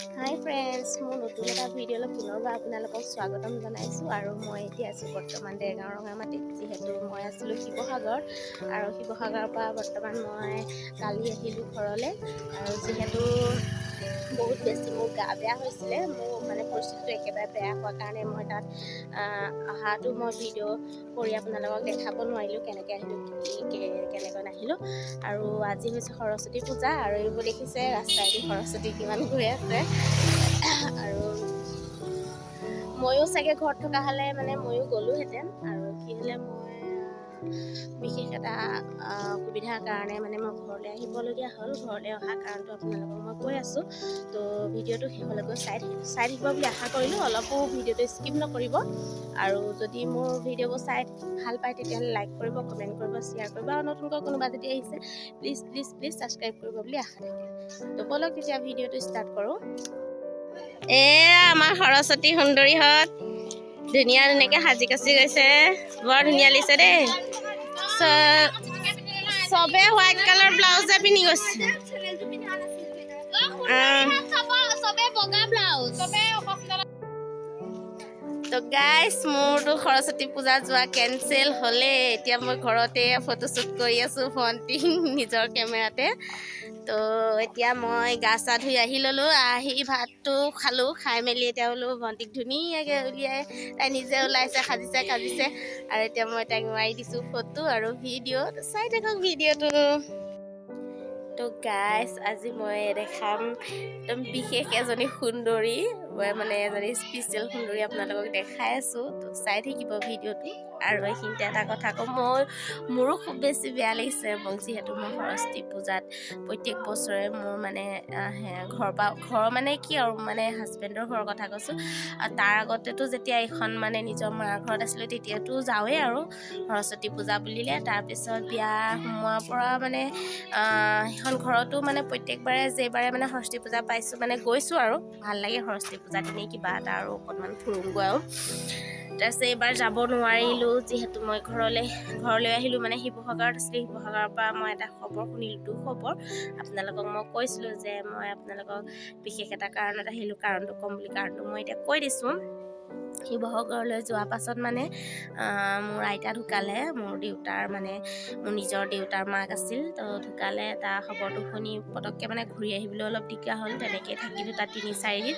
হাই friends, মোৰ নতুন এটা ভিডিঅ'লৈ পুনৰবাৰ আপোনালোকক স্বাগতম জনাইছোঁ। আৰু মই এতিয়া আছোঁ বৰ্তমান দেৰগাঁও ৰঙামাটিত, যিহেতু মই আছিলোঁ শিৱসাগৰ। আৰু শিৱসাগৰৰ পৰা বৰ্তমান মই কালি আহিলোঁ ঘৰলৈ। আৰু যিহেতু বহুত বেছি মোৰ গা বেয়া হৈছিলে, মোৰ মানে পৰিস্থিতিটো একেবাৰে বেয়া হোৱাৰ কাৰণে মই তাত অহাটো মই ভিডিঅ' কৰি আপোনালোকক দেখাব নোৱাৰিলোঁ, কেনেকৈ আহিলোঁ কেনেকৈ নাহিলোঁ। আৰু আজি হৈছে সৰস্বতী পূজা, আৰু এইবোৰ দেখিছে ৰাস্তাইদি সৰস্বতী কিমান গৈ আছে। আৰু ময়ো চাগে ঘৰত থকা হ'লে মানে ময়ো গ'লোহেঁতেন। আৰু কি হ'লে মই বিশেষ এটা অসুবিধাৰ কাৰণে মানে মই ঘৰলৈ আহিবলগীয়া হ'ল। ঘৰলৈ অহাৰ কাৰণটো আপোনালোকক মই কৈ আছোঁ। তো ভিডিঅ'টো শেষলৈকে চাই থাকিব বুলি আশা কৰিলোঁ। অলপো ভিডিঅ'টো স্কিপ নকৰিব। আৰু যদি মোৰ ভিডিঅ'বোৰ চাই ভাল পায় তেতিয়াহ'লে লাইক কৰিব, কমেণ্ট কৰিব, শ্বেয়াৰ কৰিব। আৰু নতুনকৈ কোনোবা যদি আহিছে প্লিজ ছাবস্ক্ৰাইব কৰিব বুলি আশা থাকিল। তো ব'লক তেতিয়া ভিডিঅ'টো ষ্টাৰ্ট কৰোঁ। আমাৰ সৰস্বতী সুন্দৰীহঁত ধুনীয়াকৈ সাজি কাচি গৈছে, বৰ ধুনীয়া লাগিছে দেই। চবে হোৱাইট কালাৰ ব্লাউজে পিন্ধি গৈছে। তো গাইছ, মোৰতো সৰস্বতী পূজা যোৱা কেঞ্চেল হ'লে। এতিয়া মই ঘৰতে ফটোশ্বুট কৰি আছোঁ ভণ্টি নিজৰ কেমেৰাতে। তো এতিয়া মই গা চা ধুই আহি ল'লোঁ। আহি ভাতটো খালোঁ, খাই মেলি এতিয়া বোলো ভণ্টিক ধুনীয়াকৈ উলিয়াই তাই নিজে ওলাইছে, সাজিছে কাজিছে। আৰু এতিয়া মই তাইক মাৰি দিছোঁ ফটো আৰু ভিডিঅ'। চাই থাকক ভিডিঅ'টো। তো গাইছ, আজি মই দেখাম একদম বিশেষ এজনী সুন্দৰী, মানে এজনী স্পেচিয়েল সুন্দৰী আপোনালোকক দেখাই আছোঁ। তো চাই থাকিব ভিডিঅ'টো। আৰু এইখিনিতে এটা কথা কওঁ, মোৰো খুব বেছি বেয়া লাগিছে। যিহেতু মই সৰস্বতী পূজাত প্ৰত্যেক বছৰে মোৰ মানে ঘৰ মানে কি আৰু মানে হাজবেণ্ডৰ ঘৰৰ কথা কৈছোঁ। তাৰ আগতেতো যেতিয়া এইখন মানে নিজৰ মাৰ ঘৰত আছিলোঁ তেতিয়াতো যাওঁৱেই আৰু সৰস্বতী পূজা বুলিলে। তাৰপিছত বিয়া সোমোৱাৰ পৰা মানে সেইখন ঘৰতো মানে প্ৰত্যেকবাৰে যেইবাৰে মানে সৰস্বতী পূজা পাইছোঁ মানে গৈছোঁ আৰু ভাল লাগে সৰস্বতী পূজাত এনেই কিবা এটা আৰু অকণমান ফুৰোঁগৈ আৰু। তাৰপিছত এইবাৰ যাব নোৱাৰিলোঁ, যিহেতু মই ঘৰলৈ আহিলোঁ। মানে শিৱসাগৰত আছিলোঁ। শিৱসাগৰৰ পৰা মই এটা খবৰ শুনিলোঁ, দুখবৰ। আপোনালোকক মই কৈছিলোঁ যে মই আপোনালোকক বিশেষ এটা কাৰণত আহিলোঁ, কাৰণটো ক'ম বুলি। কাৰণটো মই এতিয়া কৈ দিছোঁ। শিৱসাগৰলৈ যোৱাৰ পাছত মানে মোৰ আইতা ঢুকালে। মোৰ নিজৰ দেউতাৰ মাক আছিল, তো ঢুকালে। তাৰ খবৰটো শুনি পটককৈ মানে ঘূৰি আহিবলৈ অলপ দিগদাৰ হ'ল। তেনেকৈ থাকিলোঁ তাত 3-4 দিন।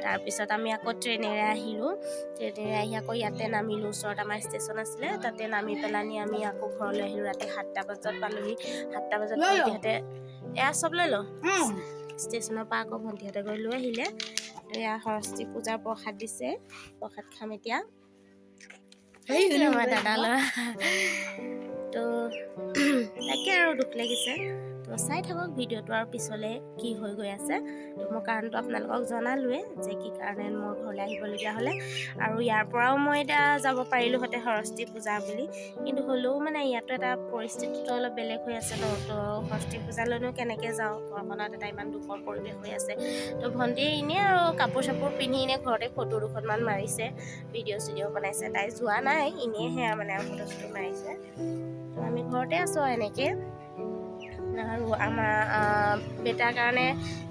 তাৰপিছত আমি আকৌ ট্ৰেইনেৰে আহিলোঁ। ট্ৰেইনেৰে আহি আকৌ ইয়াতে নামিলোঁ। ওচৰত আমাৰ ষ্টেচন আছিলে, তাতে নামি পেলানি আমি আকৌ ঘৰলৈ আহিলোঁ। ৰাতি 7টা বজাত পালোহি। 7টা বজাত ভণ্টিহঁতে চব লৈ লওঁ। ষ্টেচনৰ পৰা আকৌ ভণ্টিহঁতে গৈ লৈ আহিলে। এয়া সৰস্বতী পূজাৰ প্ৰসাদ দিছে, প্ৰসাদ খাম এতিয়া। আমাৰ দাদা ল'ৰা। তো তাকে আৰু দুখ লাগিছে। তো চাই থাকক ভিডিঅ'টো আৰু পিছলৈ কি হৈ গৈ আছে। তো মই কাৰণটো আপোনালোকক জনালোৱে যে কি কাৰণে মই ঘৰলৈ আহিবলগীয়া হ'লে। আৰু ইয়াৰ পৰাও মই এতিয়া যাব পাৰিলোঁহেঁতেন সৰস্বতী পূজা বুলি, কিন্তু হ'লেও মানে ইয়াতো এটা পৰিস্থিতিটো অলপ বেলেগ হৈ আছে ন। তো সৰস্বতী পূজালৈনো কেনেকৈ যাওঁ, ঘৰখনত এটা ইমান দুখৰ পৰিৱেশ হৈ আছে। তো ভণ্টিয়ে এনেই আৰু কাপোৰ চাপোৰ পিন্ধি এনেই ঘৰতে ফটো দুখনমান মাৰিছে, ভিডিঅ' বনাইছে। তাই যোৱা নাই, এনেই সেয়া মানে ফটো চটো মাৰিছে। তো আমি ঘৰতে আছোঁ এনেকৈ। আৰু আমাৰ বেটাৰ কাৰণে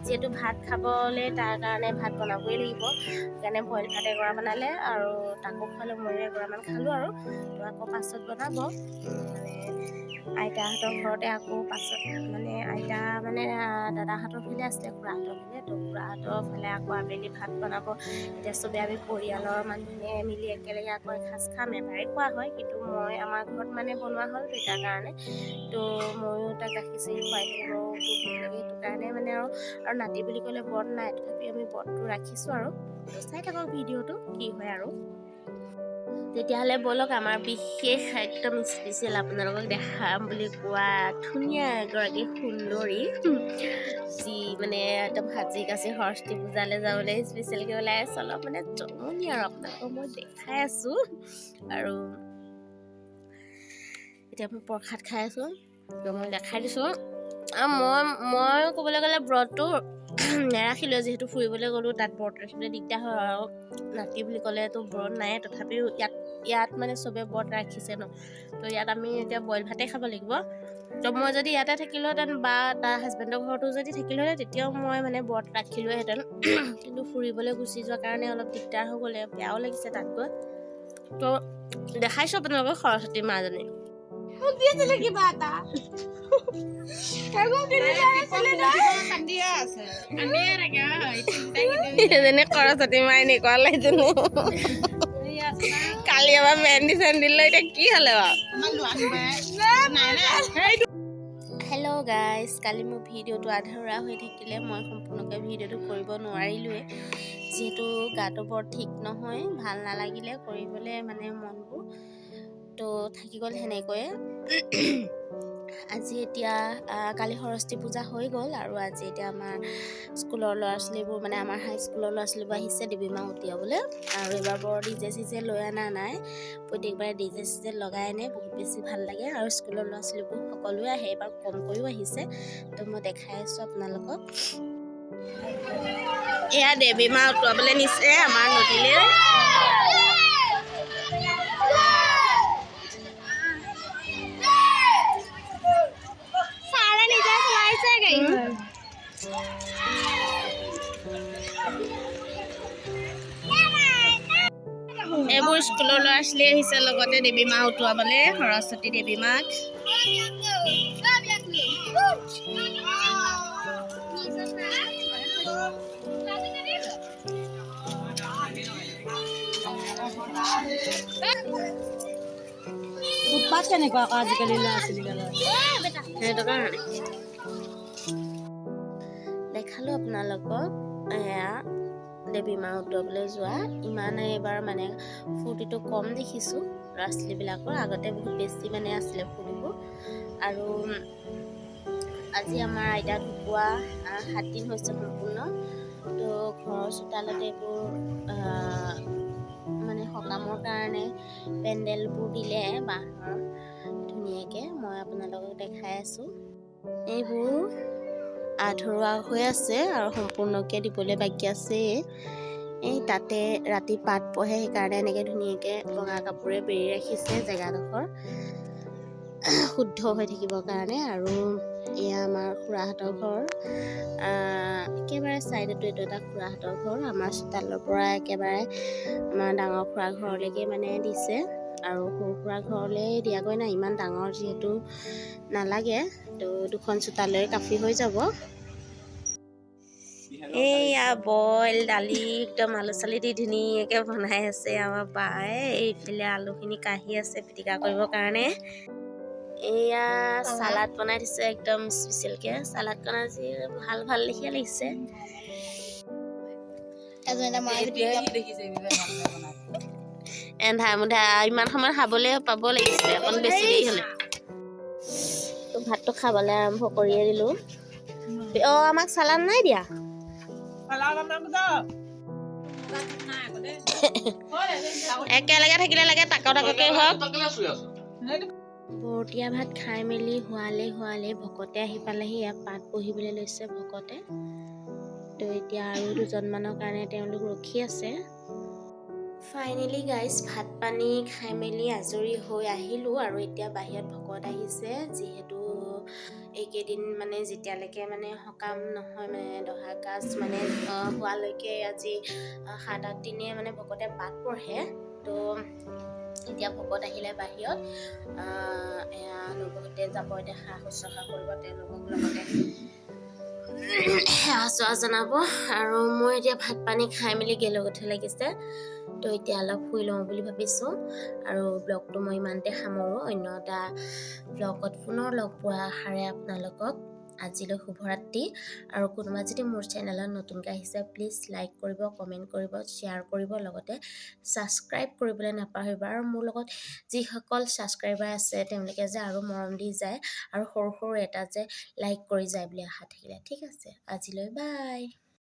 যিহেতু ভাত খাবলৈ, তাৰ কাৰণে ভাত বনাবই লাগিব। সেইকাৰণে বইল ভাত এগৰা বনালে আৰু তাকো খোৱালে, ময়ো এগৰামান খালোঁ। আৰু তো আকৌ পাছত বনাব মানে আইতাহঁতৰ ঘৰতে। আকৌ পাছত মানে আইতা মানে দাদাহঁতৰ ফালে আছিলে, খুৰাহঁতৰ ফালে। তো খুৰাহঁতৰ ফালে আকৌ আবেলি ভাত বনাব। এতিয়া চবেই আমি পৰিয়ালৰ মানুহে মিলি একেলগে আকৌ এসাঁজ খাম। এবাৰেই খোৱা হয়, কিন্তু আমাৰ ঘৰত মানে বনোৱা হ'ল দেউতাৰ কাৰণে। তো ময়ো তাক গাখীৰ চাখীৰ খুৱাই থাকিব ভোক লাগে, সেইটো কাৰণে মানে আৰু নাতি বুলি ক'লে ব্ৰত নাই, তথাপি আমি ব্ৰতটো ৰাখিছোঁ। আৰু চাই থাকক ভিডিঅ'টো কি হয় আৰু। তেতিয়াহ'লে ব'লক, আমাৰ বিশেষ একদম স্পেচিয়েল আপোনালোকক দেখাম বুলি কোৱা ধুনীয়া এগৰাকী সুন্দৰী, যি মানে একদম সাজি কাচি সৰস্বতী পূজালৈ যাবলৈ স্পেচিয়েলকৈ ওলাই আছে। অলপ মানে জমনি আৰু আপোনালোকক মই দেখাই আছোঁ। আৰু এতিয়া মই প্ৰসাদ খাই আছোঁ, তো মই দেখাই দিছোঁ। আৰু মই ক'বলৈ গ'লে ব্ৰতটো নেৰাখিলোঁ, যিহেতু ফুৰিবলৈ গ'লোঁ। তাত ব্ৰত ৰাখিবলৈ দিগদাৰ হয়। আৰু নাতি বুলি ক'লেতো ব্ৰত নাই, তথাপিও ইয়াত মানে চবে ব্ৰত ৰাখিছে ন। তো ইয়াত আমি এতিয়া বইল ভাতেই খাব লাগিব। তো মই যদি ইয়াতে থাকিলোহেঁতেন বা তাৰ হাজবেণ্ডৰ ঘৰতো যদি থাকিলোহেঁতেন তেতিয়াও মই মানে ব্ৰত ৰাখিলোহেঁতেন কিন্তু ফুৰিবলৈ গুচি যোৱাৰ কাৰণে অলপ দিগদাৰ হৈ গ'লে বেয়াও লাগিছে তাত গৈ তো দেখাইছোঁ আপোনালোকক সৰস্বতী মাজনী কিবা এটা যেনে সৰস্বতী মাই এনেকুৱা লাগিছে কালি এবাৰ মেহেন্দি চেন্দি লৈ এতিয়া কি হ'লে বাৰু হেল্ল' গাইজ কালি মোৰ ভিডিঅ'টো আধৰুৱা হৈ থাকিলে মই সম্পূৰ্ণকৈ ভিডিঅ'টো কৰিব নোৱাৰিলোৱে যিহেতু গাটো বৰ ঠিক নহয় ভাল নালাগিলে কৰিবলৈ মানে মনবোৰ তো থাকি গ'ল সেনেকৈয়ে আজি এতিয়া কালি সৰস্বতী পূজা হৈ গ'ল আৰু আজি এতিয়া আমাৰ স্কুলৰ ল'ৰা ছোৱালীবোৰ মানে আমাৰ হাইস্কুলৰ ল'ৰা ছোৱালীবোৰ আহিছে দেৱী মা উটিয়াবলৈ আৰু এইবাৰ বৰ ডিজে চিজে লৈ অনা নাই প্ৰত্যেকবাৰে ডিজে চিজে লগাই আনে বহুত বেছি ভাল লাগে আৰু স্কুলৰ ল'ৰা ছোৱালীবোৰ সকলোৱে আহে এইবাৰ কমকৈও আহিছে তো মই দেখাই আছোঁ আপোনালোকক এয়া দেৱী মা উটুৱাবলৈ নিছে আমাৰ নদীলৈ এইবোৰ স্কুলৰ ল'ৰা ছোৱালী আহিছে লগতে দেৱী মা উটুৱাবলৈ সৰস্বতী দেৱী মাক উৎপাত কেনেকুৱা আকৌ আজিকালি ল'ৰা ছোৱালীবিলাকৰ সেইটো কাৰণে দেখালোঁ আপোনালোকক এয়া দেৱী মা উটুৱাবলৈ যোৱা ইমান এইবাৰ মানে ফূৰ্তিটো কম দেখিছোঁ ল'ৰা ছোৱালীবিলাকৰ আগতে বহুত বেছি মানে আছিলে ফূৰ্তিবোৰ আৰু আজি আমাৰ আইতা ঢুকুৱা 7 দিন হৈছে সম্পূৰ্ণ তো ঘৰৰ চোতালতে এইবোৰ মানে সকামৰ কাৰণে পেণ্ডেলবোৰ দিলে বাঁহৰ ধুনীয়াকৈ মই আপোনালোকক দেখাই আছোঁ এইবোৰ আধৰুৱা হৈ আছে আৰু সম্পূৰ্ণকৈ দিবলৈ বাকী আছে এই তাতে ৰাতি পাত পঢ়ে সেইকাৰণে এনেকৈ ধুনীয়াকৈ বগা কাপোৰে বেৰি ৰাখিছে জেগাডোখৰ শুদ্ধ হৈ থাকিবৰ কাৰণে আৰু এয়া আমাৰ খুৰাহঁতৰ ঘৰ একেবাৰে ছাইডতো এইটো এটা খুৰাহঁতৰ ঘৰ আমাৰ চোতালৰ পৰা একেবাৰে আমাৰ ডাঙৰ খুৰা ঘৰলৈকে মানে দিছে আৰু সৰু খুৰা ঘৰলৈ দিয়াগৈ নাই ইমান ডাঙৰ যিহেতু নালাগে তো দুখন চোতালৈ কাফি হৈ যাব এইয়া বইল দালি একদম আলু চালি দি ধুনীয়াকৈ বনাই আছে আমাৰ বায়ে এইফালে আলুখিনি কাঢ়ি আছে পিটিকা কৰিবৰ কাৰণে এয়া চালাড বনাই দিছে একদম স্পেচিয়েলকৈ চালাডখন আজি ভাল ভাল দেখিয়ে লাগিছে এন্ধাৰ মুন্ধা ইমান সময় খাবলৈ পাব লাগিছিলে অকণ বেছি দেৰি হ'লে তো ভাতটো খাবলৈ আৰম্ভ কৰিয়ে দিলোঁ আমাক চালাড নাই দিয়া একেলগে থাকিলে লাগে তাকৰ তাকৰকৈ হওক বৰতীয়া ভাত খাই মেলি হোৱালে ভকতে আহি পালেহি ইয়াত পাত বহিবলৈ লৈছে ভকতে তো এতিয়া আৰু দুজনমানৰ কাৰণে তেওঁলোক ৰখি আছে ফাইনেলি গাইজ ভাত পানী খাই মেলি আজৰি হৈ আহিলোঁ আৰু এতিয়া বাহিৰত ভকত আহিছে যিহেতু এইকেইদিন মানে যেতিয়ালৈকে মানে সকাম নহয় মানে দহা কাজ মানে হোৱালৈকে আজি 7-8 দিনে মানে ভকতে পাত পঢ়ে তো এতিয়া ভকত আহিলে বাহিৰত এয়া নৱহতে যাব এতিয়া সা শুশ্ৰূষা কৰিব তেওঁলোকক লগতে সেৱা চেৱা জনাব আৰু মই এতিয়া ভাত পানী খাই মেলি গেলগঠে লাগিছে তো এতিয়া অলপ শুই লওঁ বুলি ভাবিছোঁ আৰু ব্লগটো মই ইমানতে সামৰোঁ অন্য এটা ব্লগত পুনৰ লগ পোৱাৰ আশাৰে আপোনালোকক আজিলৈ শুভৰাত্ৰি আৰু কোনোবা যদি মোৰ চেনেলত নতুনকৈ আহিছে প্লিজ লাইক কৰিব কমেণ্ট কৰিব শ্বেয়াৰ কৰিব লগতে ছাবস্ক্ৰাইব কৰিবলৈ নাপাহৰিব আৰু মোৰ লগত যিসকল ছাবস্ক্ৰাইবাৰ আছে তেওঁলোকে যে আৰু মৰম দি যায় আৰু সৰু সৰু এটা যে লাইক কৰি যায় বুলি আশা থাকিলে ঠিক আছে আজিলৈ বাই